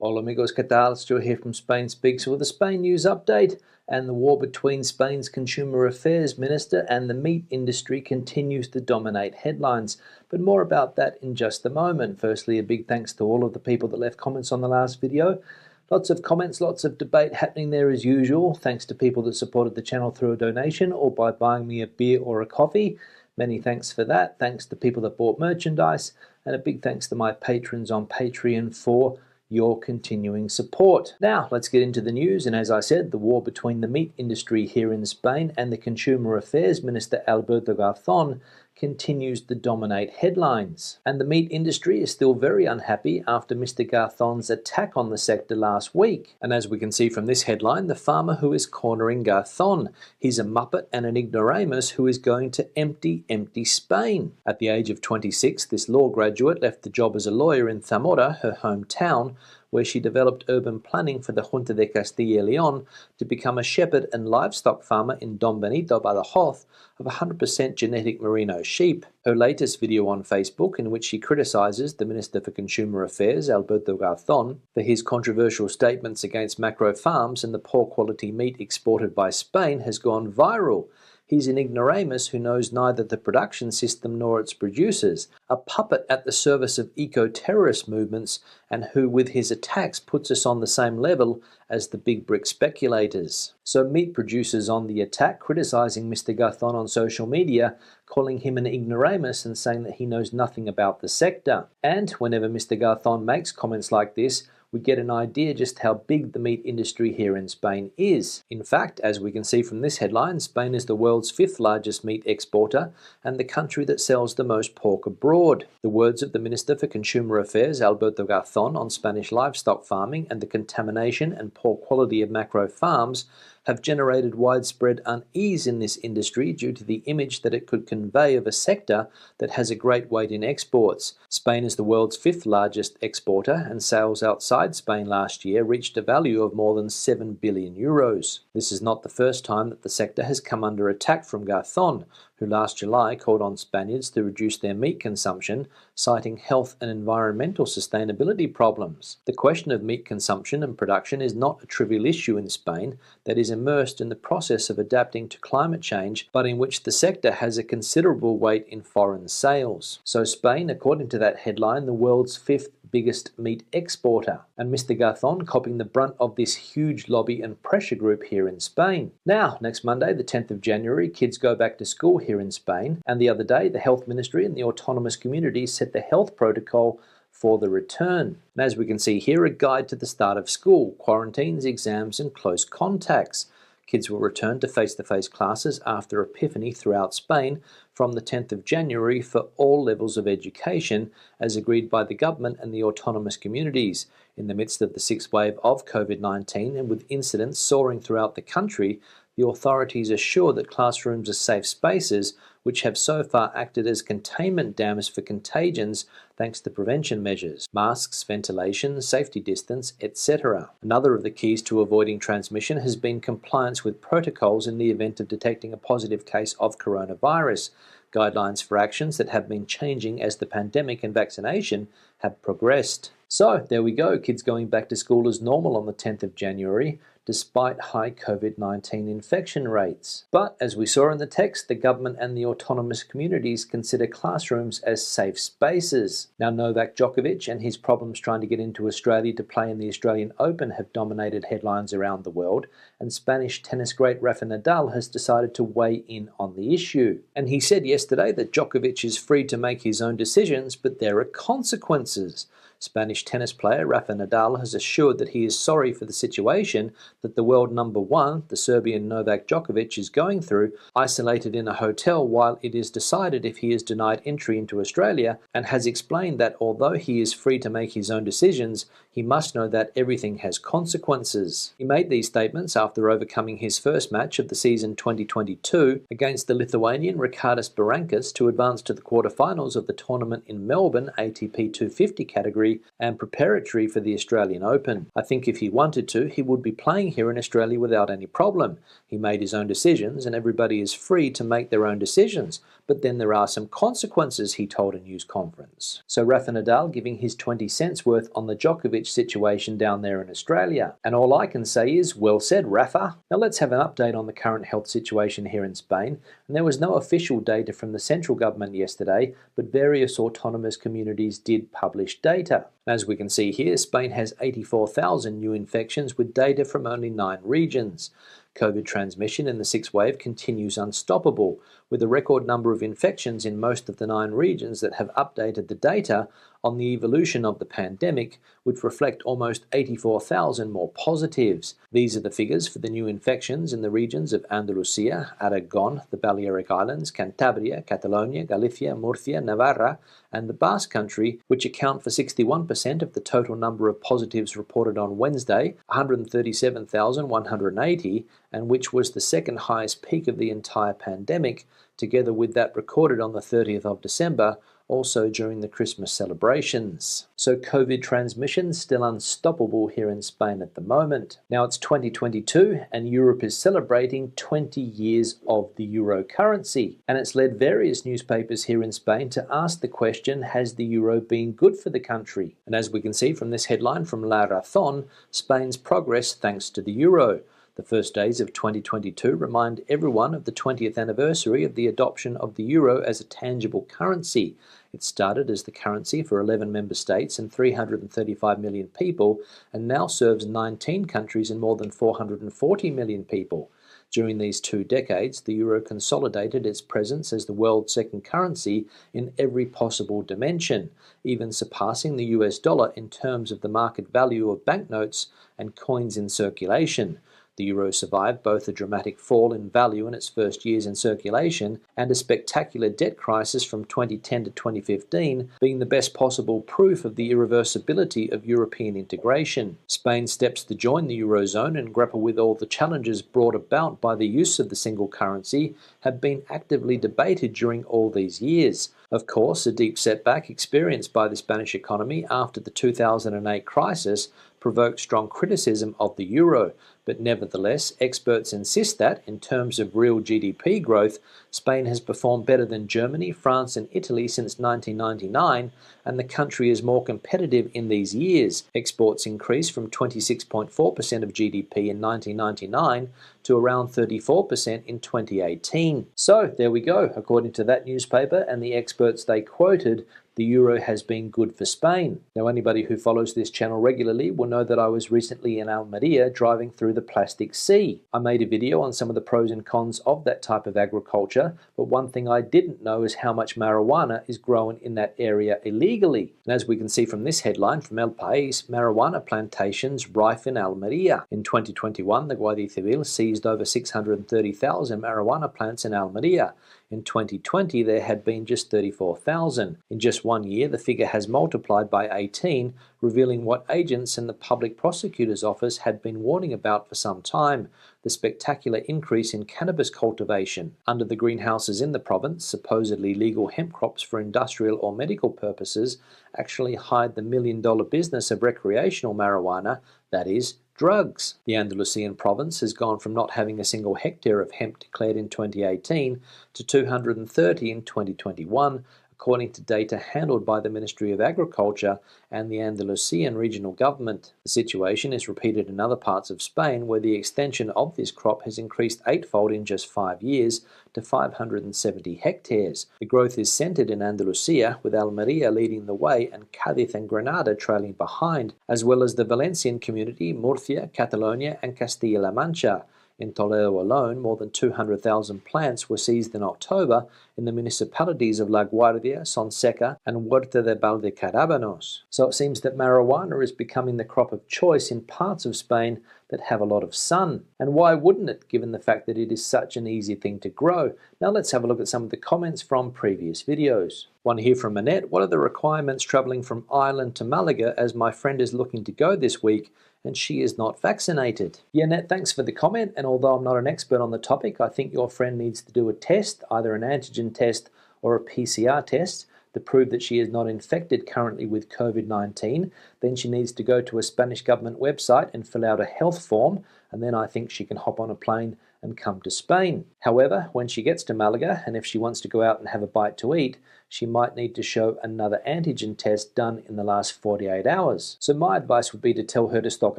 Hola amigos, ¿qué tal? Stuart here from Spain Speaks with a Spain news update. And the war between Spain's Consumer Affairs Minister and the meat industry continues to dominate headlines. But more about that in just a moment. Firstly, a big thanks to all of the people that left comments on the last video. Lots of comments, lots of debate happening there as usual. Thanks to people that supported the channel through a donation or by buying me a beer or a coffee. Many thanks for that. Thanks to people that bought merchandise. And a big thanks to my patrons on Patreon for your continuing support. Now, let's get into the news. And as I said, the war between the meat industry here in Spain and the Consumer Affairs Minister Alberto Garzón continues to dominate headlines. And the meat industry is still very unhappy after Mr. Garzón's attack on the sector last week. And as we can see from this headline, the farmer who is cornering Garzón. He's a Muppet and an ignoramus who is going to empty Spain. At the age of 26, this law graduate left the job as a lawyer in Zamora, her hometown, where she developed urban planning for the Junta de Castilla y León to become a shepherd and livestock farmer in Don Benito, Badajoz, of 100% genetic merino sheep. Her latest video on Facebook, in which she criticizes the Minister for Consumer Affairs, Alberto Garzón, for his controversial statements against macro farms and the poor quality meat exported by Spain, has gone viral. He's an ignoramus who knows neither the production system nor its producers, a puppet at the service of eco-terrorist movements, and who with his attacks puts us on the same level as the big brick speculators. So meat producers on the attack, criticizing Mr. Garzón on social media, calling him an ignoramus and saying that he knows nothing about the sector. And whenever Mr. Garzón makes comments like this, we get an idea just how big the meat industry here in Spain is. In fact, as we can see from this headline, Spain is the world's 5th largest meat exporter and the country that sells the most pork abroad. The words of the Minister for Consumer Affairs, Alberto Garzón, on Spanish livestock farming and the contamination and poor quality of macro farms have generated widespread unease in this industry due to the image that it could convey of a sector that has a great weight in exports. Spain is the world's 5th largest exporter, and sales outside Spain last year reached a value of more than 7 billion euros. This is not the first time that the sector has come under attack from Garzón, who last July called on Spaniards to reduce their meat consumption, citing health and environmental sustainability problems. The question of meat consumption and production is not a trivial issue in Spain that is immersed in the process of adapting to climate change, but in which the sector has a considerable weight in foreign sales. So Spain, according to that headline, the world's 5th biggest meat exporter, and Mr. Garzón copying the brunt of this huge lobby and pressure group here in Spain. Now, next Monday, the 10th of January, kids go back to school here in Spain, and the other day, the Health Ministry and the autonomous communities set the health protocol for the return. And as we can see here, a guide to the start of school, quarantines, exams, and close contacts. Kids will return to face-to-face classes after Epiphany throughout Spain from the 10th of January for all levels of education, as agreed by the government and the autonomous communities. In the midst of the 6th wave of COVID-19 and with incidents soaring throughout the country, the authorities assure that classrooms are safe spaces which have so far acted as containment dams for contagions thanks to prevention measures, masks, ventilation, safety distance, etc. Another of the keys to avoiding transmission has been compliance with protocols in the event of detecting a positive case of coronavirus, guidelines for actions that have been changing as the pandemic and vaccination have progressed. So there we go, kids going back to school as normal on the 10th of January, despite high COVID-19 infection rates. But as we saw in the text, the government and the autonomous communities consider classrooms as safe spaces. Now, Novak Djokovic and his problems trying to get into Australia to play in the Australian Open have dominated headlines around the world, and Spanish tennis great Rafa Nadal has decided to weigh in on the issue. And he said yesterday that Djokovic is free to make his own decisions, but there are consequences. Spanish tennis player Rafa Nadal has assured that he is sorry for the situation that the world number one, the Serbian Novak Djokovic, is going through, isolated in a hotel while it is decided if he is denied entry into Australia, and has explained that although he is free to make his own decisions, he must know that everything has consequences. He made these statements after overcoming his first match of the season 2022 against the Lithuanian Ricardas Berankis to advance to the quarterfinals of the tournament in Melbourne ATP 250 category and preparatory for the Australian Open. I think if he wanted to, he would be playing living here in Australia without any problem. He made his own decisions, and everybody is free to make their own decisions. But then there are some consequences, he told a news conference. So Rafa Nadal giving his 20 cents worth on the Djokovic situation down there in Australia. And all I can say is, well said, Rafa. Now let's have an update on the current health situation here in Spain. And there was no official data from the central government yesterday, but various autonomous communities did publish data. As we can see here, Spain has 84,000 new infections with data from only 9 regions. COVID transmission in the 6th wave continues unstoppable, with a record number of infections in most of the 9 regions that have updated the data on the evolution of the pandemic, which reflect almost 84,000 more positives. These are the figures for the new infections in the regions of Andalusia, Aragon, the Balearic Islands, Cantabria, Catalonia, Galicia, Murcia, Navarra, and the Basque Country, which account for 61% of the total number of positives reported on Wednesday, 137,180, and which was the second highest peak of the entire pandemic, together with that recorded on the 30th of December, also during the Christmas celebrations. So COVID transmission still unstoppable here in Spain at the moment. Now it's 2022 and Europe is celebrating 20 years of the euro currency. And it's led various newspapers here in Spain to ask the question, has the euro been good for the country? And as we can see from this headline from La Razón, Spain's progress thanks to the euro. The first days of 2022 remind everyone of the 20th anniversary of the adoption of the euro as a tangible currency. It started as the currency for 11 member states and 335 million people, and now serves 19 countries and more than 440 million people. During these 2 decades, the euro consolidated its presence as the world's second currency in every possible dimension, even surpassing the US dollar in terms of the market value of banknotes and coins in circulation. The euro survived both a dramatic fall in value in its first years in circulation and a spectacular debt crisis from 2010 to 2015, being the best possible proof of the irreversibility of European integration. Spain's steps to join the eurozone and grapple with all the challenges brought about by the use of the single currency have been actively debated during all these years. Of course, a deep setback experienced by the Spanish economy after the 2008 crisis provoked strong criticism of the euro, but nevertheless, experts insist that, in terms of real GDP growth, Spain has performed better than Germany, France and Italy since 1999, and the country is more competitive in these years. Exports increased from 26.4% of GDP in 1999 to around 34% in 2018. So, there we go. According to that newspaper and the experts they quoted, the euro has been good for Spain. Now, anybody who follows this channel regularly will know that I was recently in Almería driving through the plastic sea. I made a video on some of the pros and cons of that type of agriculture, but one thing I didn't know is how much marijuana is grown in that area illegally. And as we can see from this headline from El País, marijuana plantations rife in Almería. In 2021, the Guardia Civil seized over 630,000 marijuana plants in Almería. In 2020, there had been just 34,000. In just 1 year, the figure has multiplied by 18, revealing what agents and the public prosecutor's office had been warning about for some time: the spectacular increase in cannabis cultivation. Under the greenhouses in the province, supposedly legal hemp crops for industrial or medical purposes actually hide the million-dollar business of recreational marijuana, that is, drugs. The Andalusian province has gone from not having a single hectare of hemp declared in 2018 to 230 in 2021, according to data handled by the Ministry of Agriculture and the Andalusian regional government. The situation is repeated in other parts of Spain, where the extension of this crop has increased 8-fold in just 5 years to 570 hectares. The growth is centered in Andalusia, with Almería leading the way and Cádiz and Granada trailing behind, as well as the Valencian community, Murcia, Catalonia and Castilla-La Mancha. In Toledo alone, more than 200,000 plants were seized in October in the municipalities of La Guardia, Sonseca and Huerta de Valdecaravanos. So it seems that marijuana is becoming the crop of choice in parts of Spain that have a lot of sun. And why wouldn't it, given the fact that it is such an easy thing to grow? Now let's have a look at some of the comments from previous videos. One here from Annette: what are the requirements travelling from Ireland to Malaga, as my friend is looking to go this week and she is not vaccinated? Yeah, Annette, thanks for the comment, and although I'm not an expert on the topic, I think your friend needs to do a test, either an antigen test or a PCR test. to prove that she is not infected currently with COVID-19, then she needs to go to a Spanish government website and fill out a health form, and then I think she can hop on a plane and come to Spain. However, when she gets to Malaga, and if she wants to go out and have a bite to eat, she might need to show another antigen test done in the last 48 hours. So my advice would be to tell her to stock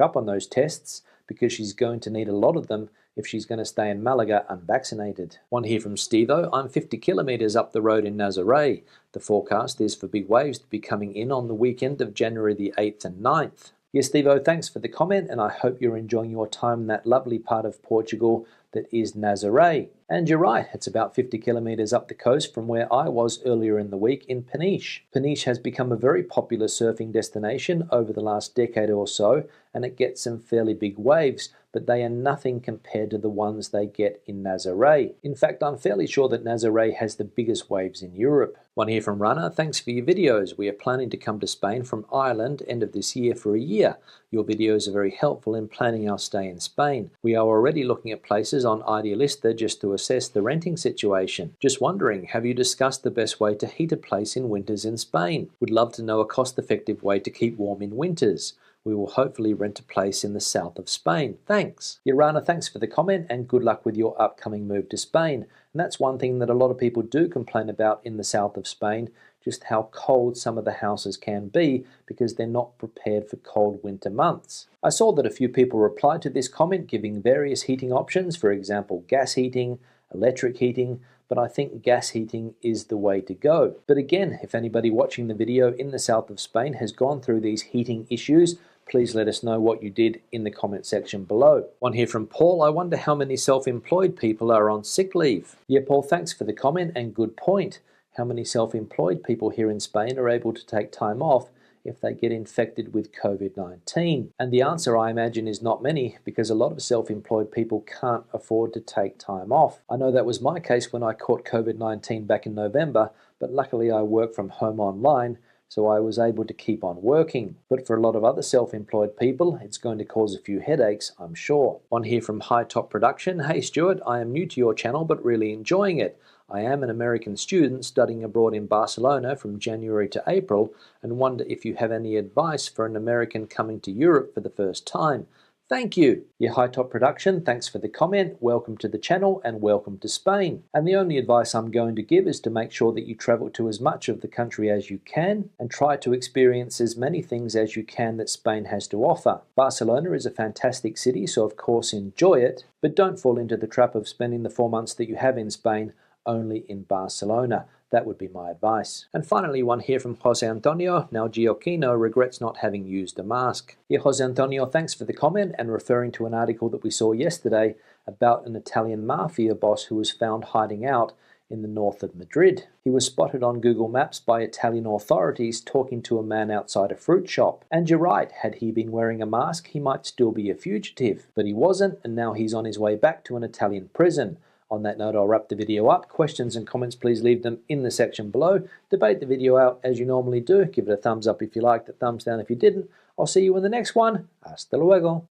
up on those tests, because she's going to need a lot of them if she's going to stay in Malaga unvaccinated. One here from Stevo. I'm 50 kilometres up the road in Nazaré. The forecast is for big waves to be coming in on the weekend of January the 8th and 9th. Yes, Stevo, thanks for the comment, and I hope you're enjoying your time in that lovely part of Portugal that is Nazaré. And you're right, it's about 50 kilometres up the coast from where I was earlier in the week in Peniche. Peniche has become a very popular surfing destination over the last decade or so, and it gets some fairly big waves, but they are nothing compared to the ones they get in Nazaré. In fact, I'm fairly sure that Nazaré has the biggest waves in Europe. One here from Rana. Thanks for your videos. We are planning to come to Spain from Ireland end of this year for a year. Your videos are very helpful in planning our stay in Spain. We are already looking at places on Idealista just to assess the renting situation. Just wondering, have you discussed the best way to heat a place in winters in Spain? Would love to know a cost-effective way to keep warm in winters. We will hopefully rent a place in the south of Spain. Thanks. Yarana, thanks for the comment and good luck with your upcoming move to Spain. And that's one thing that a lot of people do complain about in the south of Spain, just how cold some of the houses can be because they're not prepared for cold winter months. I saw that a few people replied to this comment giving various heating options, for example, gas heating, electric heating, but I think gas heating is the way to go. But again, if anybody watching the video in the south of Spain has gone through these heating issues, please let us know what you did in the comment section below. One here from Paul. I wonder how many self-employed people are on sick leave. Yeah, Paul, thanks for the comment and good point. How many self-employed people here in Spain are able to take time off if they get infected with COVID-19? And the answer, I imagine, is not many, because a lot of self-employed people can't afford to take time off. I know that was my case when I caught COVID-19 back in November, but luckily I work from home online, so I was able to keep on working. But for a lot of other self-employed people, it's going to cause a few headaches, I'm sure. One here from High Top Production. Hey Stuart, I am new to your channel but really enjoying it. I am an American student studying abroad in Barcelona from January to April and wonder if you have any advice for an American coming to Europe for the first time. Thank you. Your High Top Production, thanks for the comment. Welcome to the channel and welcome to Spain. And the only advice I'm going to give is to make sure that you travel to as much of the country as you can and try to experience as many things as you can that Spain has to offer. Barcelona is a fantastic city, so of course enjoy it, but don't fall into the trap of spending the 4 months that you have in Spain only in Barcelona. That would be my advice. And finally, one here from Jose Antonio. Now Giochino regrets not having used a mask. Yeah, Jose Antonio, thanks for the comment and referring to an article that we saw yesterday about an Italian mafia boss who was found hiding out in the north of Madrid. He was spotted on Google Maps by Italian authorities talking to a man outside a fruit shop. And you're right, had he been wearing a mask, he might still be a fugitive. But he wasn't, and now he's on his way back to an Italian prison. On that note, I'll wrap the video up. Questions and comments, please leave them in the section below. Debate the video out as you normally do. Give it a thumbs up if you liked it, thumbs down if you didn't. I'll see you in the next one. Hasta luego.